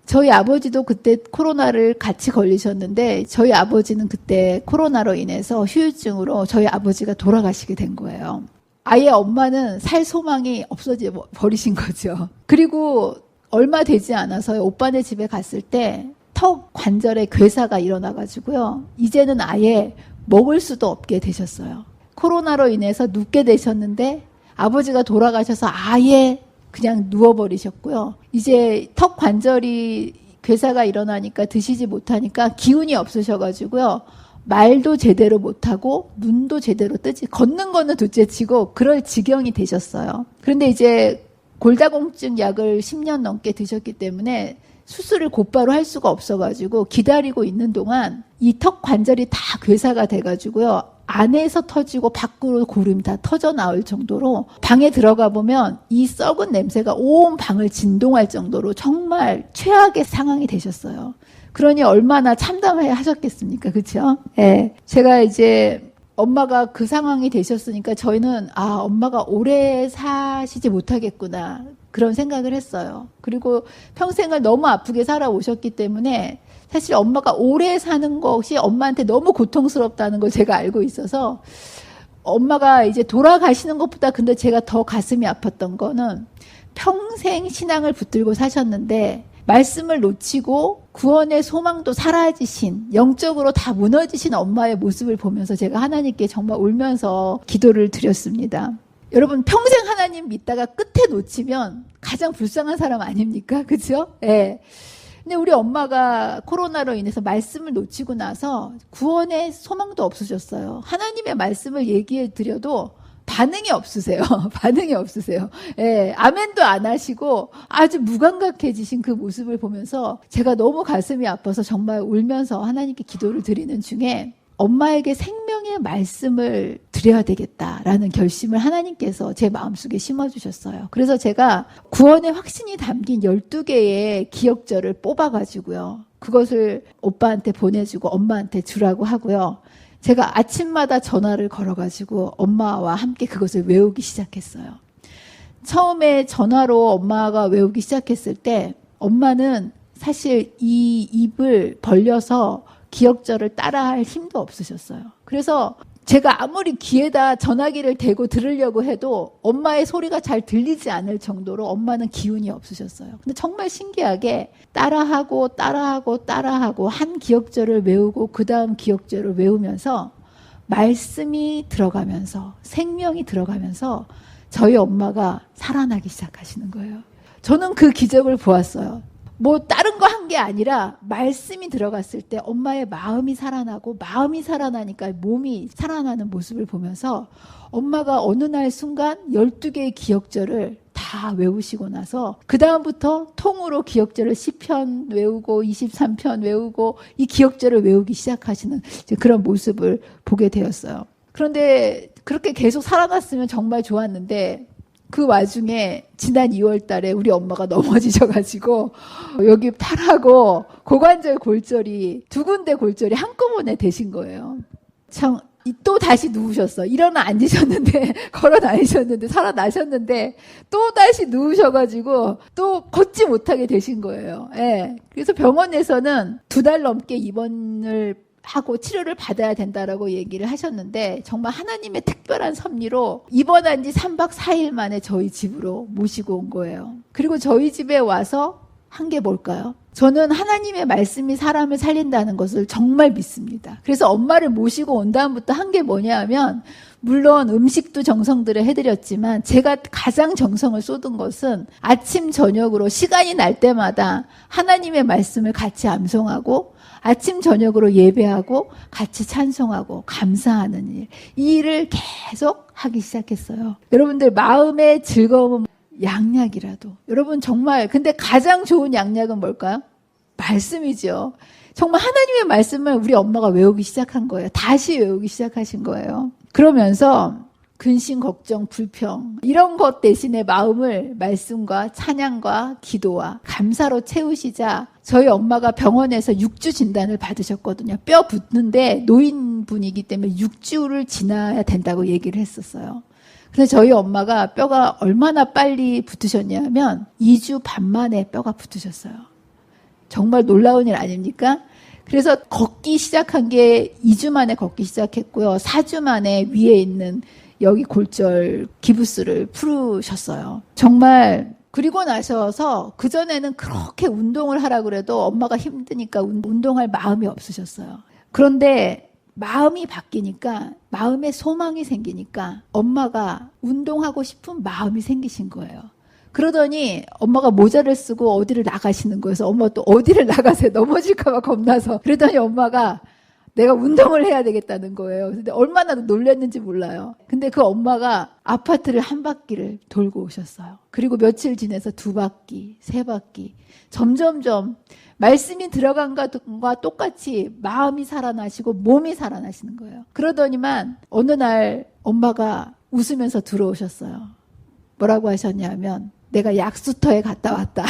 S2: 저희 아버지도 그때 코로나를 같이 걸리셨는데 저희 아버지는 그때 코로나로 인해서 후유증으로 저희 아버지가 돌아가시게 된 거예요. 아예 엄마는 살 소망이 없어져 버리신 거죠. 그리고 얼마 되지 않아서 오빠네 집에 갔을 때 턱 관절에 괴사가 일어나가지고요, 이제는 아예 먹을 수도 없게 되셨어요. 코로나로 인해서 눕게 되셨는데 아버지가 돌아가셔서 아예 그냥 누워버리셨고요. 이제 턱 관절이 괴사가 일어나니까 드시지 못하니까 기운이 없으셔가지고요, 말도 제대로 못하고 눈도 제대로 뜨지, 걷는 거는 둘째치고 그럴 지경이 되셨어요. 그런데 이제 골다공증 약을 10년 넘게 드셨기 때문에 수술을 곧바로 할 수가 없어가지고 기다리고 있는 동안 이 턱 관절이 다 괴사가 돼가지고요, 안에서 터지고 밖으로 고름이 다 터져 나올 정도로 방에 들어가 보면 이 썩은 냄새가 온 방을 진동할 정도로 정말 최악의 상황이 되셨어요. 그러니 얼마나 참담해 하셨겠습니까? 그렇죠? 예. 제가 이제 엄마가 그 상황이 되셨으니까 저희는 엄마가 오래 사시지 못하겠구나 그런 생각을 했어요. 그리고 평생을 너무 아프게 살아오셨기 때문에 사실 엄마가 오래 사는 것이 엄마한테 너무 고통스럽다는 걸 제가 알고 있어서 엄마가 이제 돌아가시는 것보다 근데 제가 더 가슴이 아팠던 거는 평생 신앙을 붙들고 사셨는데 말씀을 놓치고 구원의 소망도 사라지신, 영적으로 다 무너지신 엄마의 모습을 보면서 제가 하나님께 정말 울면서 기도를 드렸습니다. 여러분 평생 하나님 믿다가 끝에 놓치면 가장 불쌍한 사람 아닙니까? 그렇죠? 예. 근데 우리 엄마가 코로나로 인해서 말씀을 놓치고 나서 구원의 소망도 없으셨어요. 하나님의 말씀을 얘기해 드려도 반응이 없으세요. 반응이 없으세요. 예, 아멘도 안 하시고 아주 무감각해지신 그 모습을 보면서 제가 너무 가슴이 아파서 정말 울면서 하나님께 기도를 드리는 중에 엄마에게 생명의 말씀을 드려야 되겠다라는 결심을 하나님께서 제 마음속에 심어주셨어요. 그래서 제가 구원의 확신이 담긴 12개의 기억절을 뽑아가지고요. 그것을 오빠한테 보내주고 엄마한테 주라고 하고요. 제가 아침마다 전화를 걸어가지고 엄마와 함께 그것을 외우기 시작했어요. 처음에 전화로 엄마가 외우기 시작했을 때 엄마는 사실 이 입을 벌려서 기억절을 따라할 힘도 없으셨어요. 그래서 제가 아무리 귀에다 전화기를 대고 들으려고 해도 엄마의 소리가 잘 들리지 않을 정도로 엄마는 기운이 없으셨어요. 근데 정말 신기하게 따라하고 한 기억절을 외우고 그 다음 기억절을 외우면서 말씀이 들어가면서 생명이 들어가면서 저희 엄마가 살아나기 시작하시는 거예요. 저는 그 기적을 보았어요. 뭐 다른 거 한 게 아니라 말씀이 들어갔을 때 엄마의 마음이 살아나고 마음이 살아나니까 몸이 살아나는 모습을 보면서 엄마가 어느 날 순간 12개의 기억절을 다 외우시고 나서 그 다음부터 통으로 기억절을 10편 외우고 23편 외우고 이 기억절을 외우기 시작하시는 그런 모습을 보게 되었어요. 그런데 그렇게 계속 살아났으면 정말 좋았는데 그 와중에 지난 2월 달에 우리 엄마가 넘어지셔가지고 여기 팔하고 고관절 골절이 2군데 골절이 한꺼번에 되신 거예요. 참, 또 다시 누우셨어. 일어나 앉으셨는데, 걸어 다니셨는데, 살아나셨는데, 또 다시 누우셔가지고, 또 걷지 못하게 되신 거예요. 예. 그래서 병원에서는 2달 넘게 입원을 하고 치료를 받아야 된다라고 얘기를 하셨는데 정말 하나님의 특별한 섭리로 입원한 지 3박 4일 만에 저희 집으로 모시고 온 거예요. 그리고 저희 집에 와서 한 게 뭘까요? 저는 하나님의 말씀이 사람을 살린다는 것을 정말 믿습니다. 그래서 엄마를 모시고 온 다음부터 한 게 뭐냐 하면 물론 음식도 정성들을 해드렸지만 제가 가장 정성을 쏟은 것은 아침 저녁으로 시간이 날 때마다 하나님의 말씀을 같이 암송하고 아침 저녁으로 예배하고 같이 찬송하고 감사하는 일, 이 일을 계속 하기 시작했어요. 여러분들 마음의 즐거움은 양약이라도 여러분 정말 근데 가장 좋은 양약은 뭘까요? 말씀이죠. 정말 하나님의 말씀을 우리 엄마가 외우기 시작한 거예요. 다시 외우기 시작하신 거예요. 그러면서 근심, 걱정, 불평 이런 것 대신에 마음을 말씀과 찬양과 기도와 감사로 채우시자 저희 엄마가 병원에서 6주 진단을 받으셨거든요. 뼈 붙는데 노인분이기 때문에 6주를 지나야 된다고 얘기를 했었어요. 근데 저희 엄마가 뼈가 얼마나 빨리 붙으셨냐면 2주 반 만에 뼈가 붙으셨어요. 정말 놀라운 일 아닙니까? 그래서 걷기 시작한 게 2주 만에 걷기 시작했고요. 4주 만에 위에 있는 여기 골절 기부스를 풀으셨어요. 정말 그리고 나셔서 그전에는 그렇게 운동을 하라고 그래도 엄마가 힘드니까 운동할 마음이 없으셨어요. 그런데 마음이 바뀌니까 마음에 소망이 생기니까 엄마가 운동하고 싶은 마음이 생기신 거예요. 그러더니 엄마가 모자를 쓰고 어디를 나가시는 거예요. 그래서 엄마 또 어디를 나가세요? 넘어질까 봐 겁나서. 그러더니 엄마가 내가 운동을 해야 되겠다는 거예요. 근데 얼마나 놀랐는지 몰라요. 근데 그 엄마가 아파트를 한 바퀴를 돌고 오셨어요. 그리고 며칠 지내서 2바퀴, 3바퀴. 점점점 말씀이 들어간 것과 똑같이 마음이 살아나시고 몸이 살아나시는 거예요. 그러더니만 어느 날 엄마가 웃으면서 들어오셨어요. 뭐라고 하셨냐면 내가 약수터에 갔다 왔다.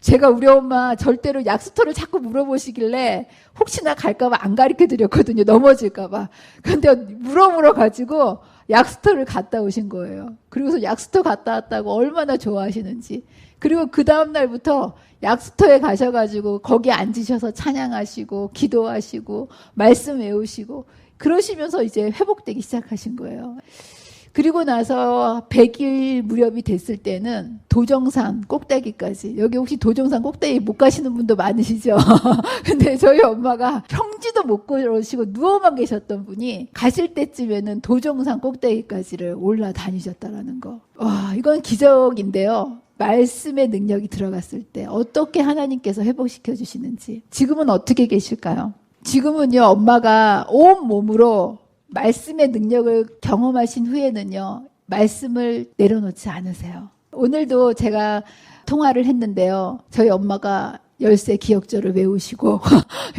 S2: 제가 우리 엄마 절대로 약수터를 자꾸 물어보시길래 혹시나 갈까봐 안 가르쳐 드렸거든요. 넘어질까봐. 근데 물어가지고 약수터를 갔다 오신 거예요. 그리고서 약수터 갔다 왔다고 얼마나 좋아하시는지. 그리고 그 다음날부터 약수터에 가셔가지고 거기 앉으셔서 찬양하시고 기도하시고 말씀 외우시고 그러시면서 이제 회복되기 시작하신 거예요. 그리고 나서 100일 무렵이 됐을 때는 도정산 꼭대기까지, 여기 혹시 도정산 꼭대기 못 가시는 분도 많으시죠? 근데 저희 엄마가 평지도 못 걸으시고 누워만 계셨던 분이 가실 때쯤에는 도정산 꼭대기까지를 올라다니셨다라는 거. 와, 이건 기적인데요. 말씀의 능력이 들어갔을 때 어떻게 하나님께서 회복시켜 주시는지. 지금은 어떻게 계실까요? 지금은요, 엄마가 온 몸으로 말씀의 능력을 경험하신 후에는요, 말씀을 내려놓지 않으세요. 오늘도 제가 통화를 했는데요. 저희 엄마가 열쇠 기억조를 외우시고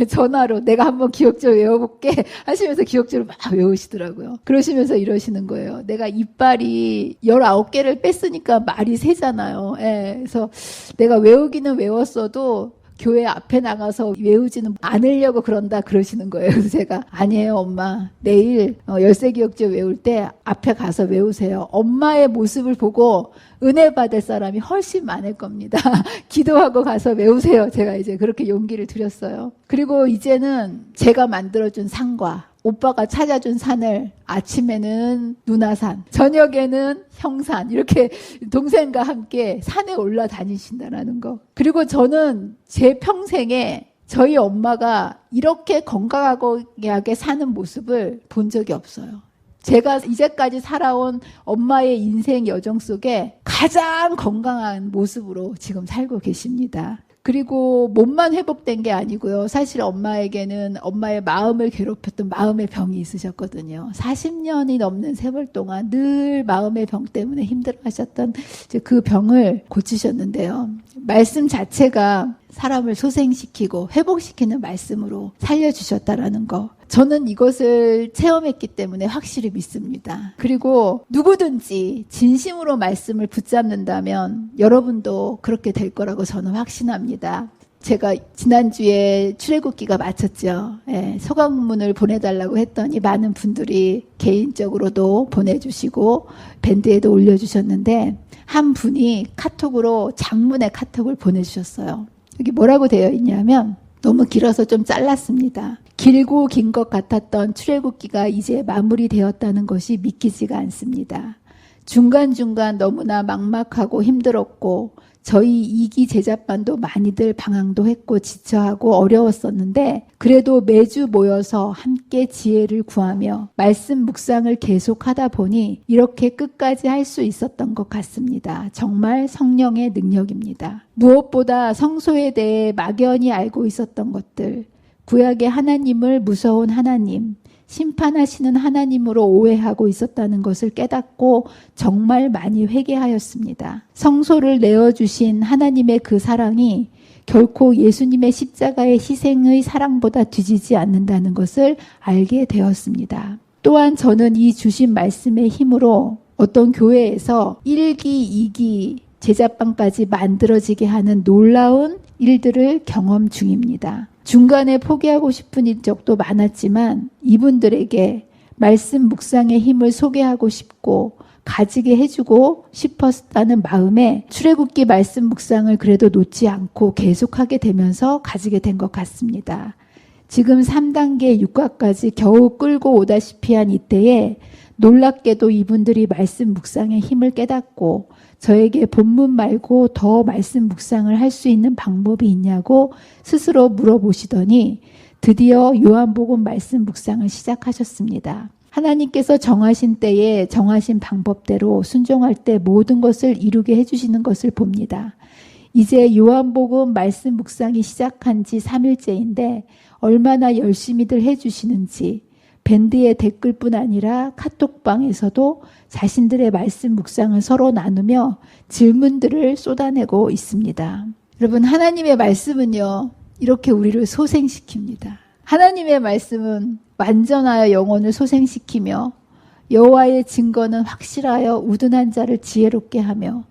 S2: 전화로 내가 한번 기억조 외워볼게 하시면서 기억조를 막 외우시더라고요. 그러시면서 이러시는 거예요. 내가 이빨이 19개를 뺐으니까 말이 세잖아요. 예, 그래서 내가 외우기는 외웠어도 교회 앞에 나가서 외우지는 않으려고 그런다 그러시는 거예요. 그래서 제가 아니에요 엄마, 내일 열쇠 기억조 외울 때 앞에 가서 외우세요. 엄마의 모습을 보고 은혜 받을 사람이 훨씬 많을 겁니다. 기도하고 가서 외우세요. 제가 이제 그렇게 용기를 드렸어요. 그리고 이제는 제가 만들어준 산과 오빠가 찾아준 산을 아침에는 누나산, 저녁에는 형산, 이렇게 동생과 함께 산에 올라다니신다는 거. 그리고 저는 제 평생에 저희 엄마가 이렇게 건강하게 사는 모습을 본 적이 없어요. 제가 이제까지 살아온 엄마의 인생 여정 속에 가장 건강한 모습으로 지금 살고 계십니다. 그리고 몸만 회복된 게 아니고요. 사실 엄마에게는 엄마의 마음을 괴롭혔던 마음의 병이 있으셨거든요. 40년이 넘는 세월 동안 늘 마음의 병 때문에 힘들어하셨던 그 병을 고치셨는데요. 말씀 자체가 사람을 소생시키고 회복시키는 말씀으로 살려주셨다라는 거. 저는 이것을 체험했기 때문에 확실히 믿습니다. 그리고 누구든지 진심으로 말씀을 붙잡는다면 여러분도 그렇게 될 거라고 저는 확신합니다. 제가 지난주에 출애굽기가 마쳤죠. 예, 소감문을 보내달라고 했더니 많은 분들이 개인적으로도 보내주시고 밴드에도 올려주셨는데 한 분이 카톡으로 장문의 카톡을 보내주셨어요. 여기 뭐라고 되어 있냐면 너무 길어서 좀 잘랐습니다. 길고 긴 것 같았던 출애굽기가 이제 마무리되었다는 것이 믿기지가 않습니다. 중간중간 너무나 막막하고 힘들었고 저희 2기 제자반도 많이들 방황도 했고 지쳐하고 어려웠었는데 그래도 매주 모여서 함께 지혜를 구하며 말씀 묵상을 계속하다 보니 이렇게 끝까지 할 수 있었던 것 같습니다. 정말 성령의 능력입니다. 무엇보다 성소에 대해 막연히 알고 있었던 것들, 구약의 하나님을 무서운 하나님, 심판하시는 하나님으로 오해하고 있었다는 것을 깨닫고 정말 많이 회개하였습니다. 성소를 내어주신 하나님의 그 사랑이 결코 예수님의 십자가의 희생의 사랑보다 뒤지지 않는다는 것을 알게 되었습니다. 또한 저는 이 주신 말씀의 힘으로 어떤 교회에서 1기, 2기 제자반까지 만들어지게 하는 놀라운 일들을 경험 중입니다. 중간에 포기하고 싶은 적도 많았지만 이분들에게 말씀 묵상의 힘을 소개하고 싶고 가지게 해주고 싶었다는 마음에 출애굽기 말씀 묵상을 그래도 놓지 않고 계속하게 되면서 가지게 된 것 같습니다. 지금 3단계 6과까지 겨우 끌고 오다시피 한 이때에 놀랍게도 이분들이 말씀 묵상의 힘을 깨닫고 저에게 본문 말고 더 말씀 묵상을 할 수 있는 방법이 있냐고 스스로 물어보시더니 드디어 요한복음 말씀 묵상을 시작하셨습니다. 하나님께서 정하신 때에 정하신 방법대로 순종할 때 모든 것을 이루게 해주시는 것을 봅니다. 이제 요한복음 말씀 묵상이 시작한 지 3일째인데 얼마나 열심히들 해주시는지 밴드의 댓글뿐 아니라 카톡방에서도 자신들의 말씀 묵상을 서로 나누며 질문들을 쏟아내고 있습니다. 여러분, 하나님의 말씀은요, 이렇게 우리를 소생시킵니다. 하나님의 말씀은 완전하여 영혼을 소생시키며 여호와의 증거는 확실하여 우둔한 자를 지혜롭게 하며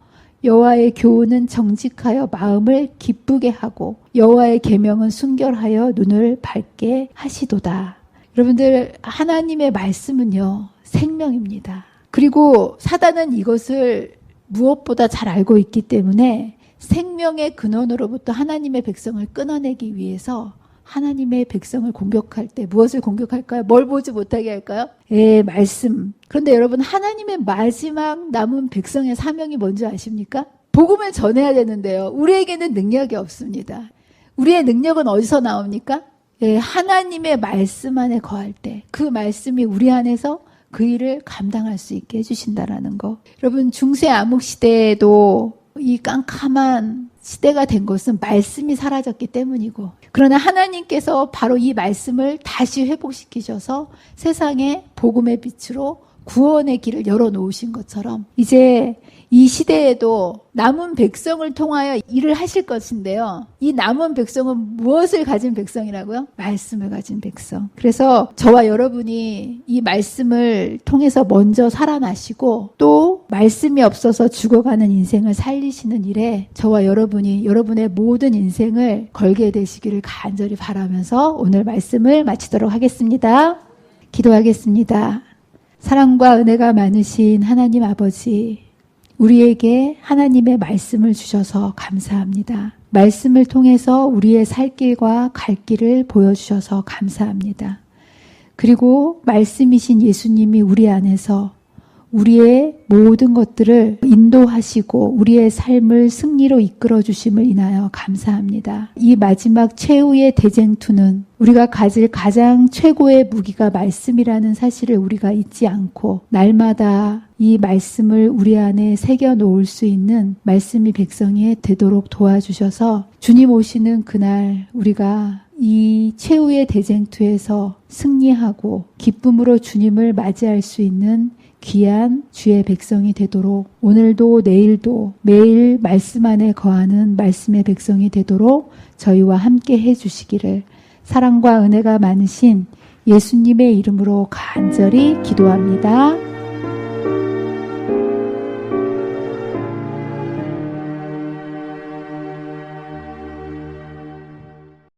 S2: 여호와의 교훈은 정직하여 마음을 기쁘게 하고 여호와의 계명은 순결하여 눈을 밝게 하시도다. 여러분들, 하나님의 말씀은요, 생명입니다. 그리고 사단은 이것을 무엇보다 잘 알고 있기 때문에 생명의 근원으로부터 하나님의 백성을 끊어내기 위해서 하나님의 백성을 공격할 때 무엇을 공격할까요? 뭘 보지 못하게 할까요? 말씀. 그런데 여러분, 하나님의 마지막 남은 백성의 사명이 뭔지 아십니까? 복음을 전해야 되는데요. 우리에게는 능력이 없습니다. 우리의 능력은 어디서 나옵니까? 하나님의 말씀 안에 거할 때 그 말씀이 우리 안에서 그 일을 감당할 수 있게 해주신다라는 거. 여러분, 중세 암흑 시대에도 이 깜깜한 시대가 된 것은 말씀이 사라졌기 때문이고, 그러나 하나님께서 바로 이 말씀을 다시 회복시키셔서 세상에 복음의 빛으로 구원의 길을 열어놓으신 것처럼 이제 이 시대에도 남은 백성을 통하여 일을 하실 것인데요. 이 남은 백성은 무엇을 가진 백성이라고요? 말씀을 가진 백성. 그래서 저와 여러분이 이 말씀을 통해서 먼저 살아나시고 또 말씀이 없어서 죽어가는 인생을 살리시는 일에 저와 여러분이 여러분의 모든 인생을 걸게 되시기를 간절히 바라면서 오늘 말씀을 마치도록 하겠습니다. 기도하겠습니다. 사랑과 은혜가 많으신 하나님 아버지, 우리에게 하나님의 말씀을 주셔서 감사합니다. 말씀을 통해서 우리의 살 길과 갈 길을 보여주셔서 감사합니다. 그리고 말씀이신 예수님이 우리 안에서 우리의 모든 것들을 인도하시고 우리의 삶을 승리로 이끌어 주심을 인하여 감사합니다. 이 마지막 최후의 대쟁투는 우리가 가질 가장 최고의 무기가 말씀이라는 사실을 우리가 잊지 않고 날마다 이 말씀을 우리 안에 새겨 놓을 수 있는 말씀이 백성이 되도록 도와주셔서 주님 오시는 그날 우리가 이 최후의 대쟁투에서 승리하고 기쁨으로 주님을 맞이할 수 있는 귀한 주의 백성이 되도록 오늘도 내일도 매일 말씀 안에 거하는 말씀의 백성이 되도록 저희와 함께 해주시기를 사랑과 은혜가 많으신 예수님의 이름으로 간절히 기도합니다.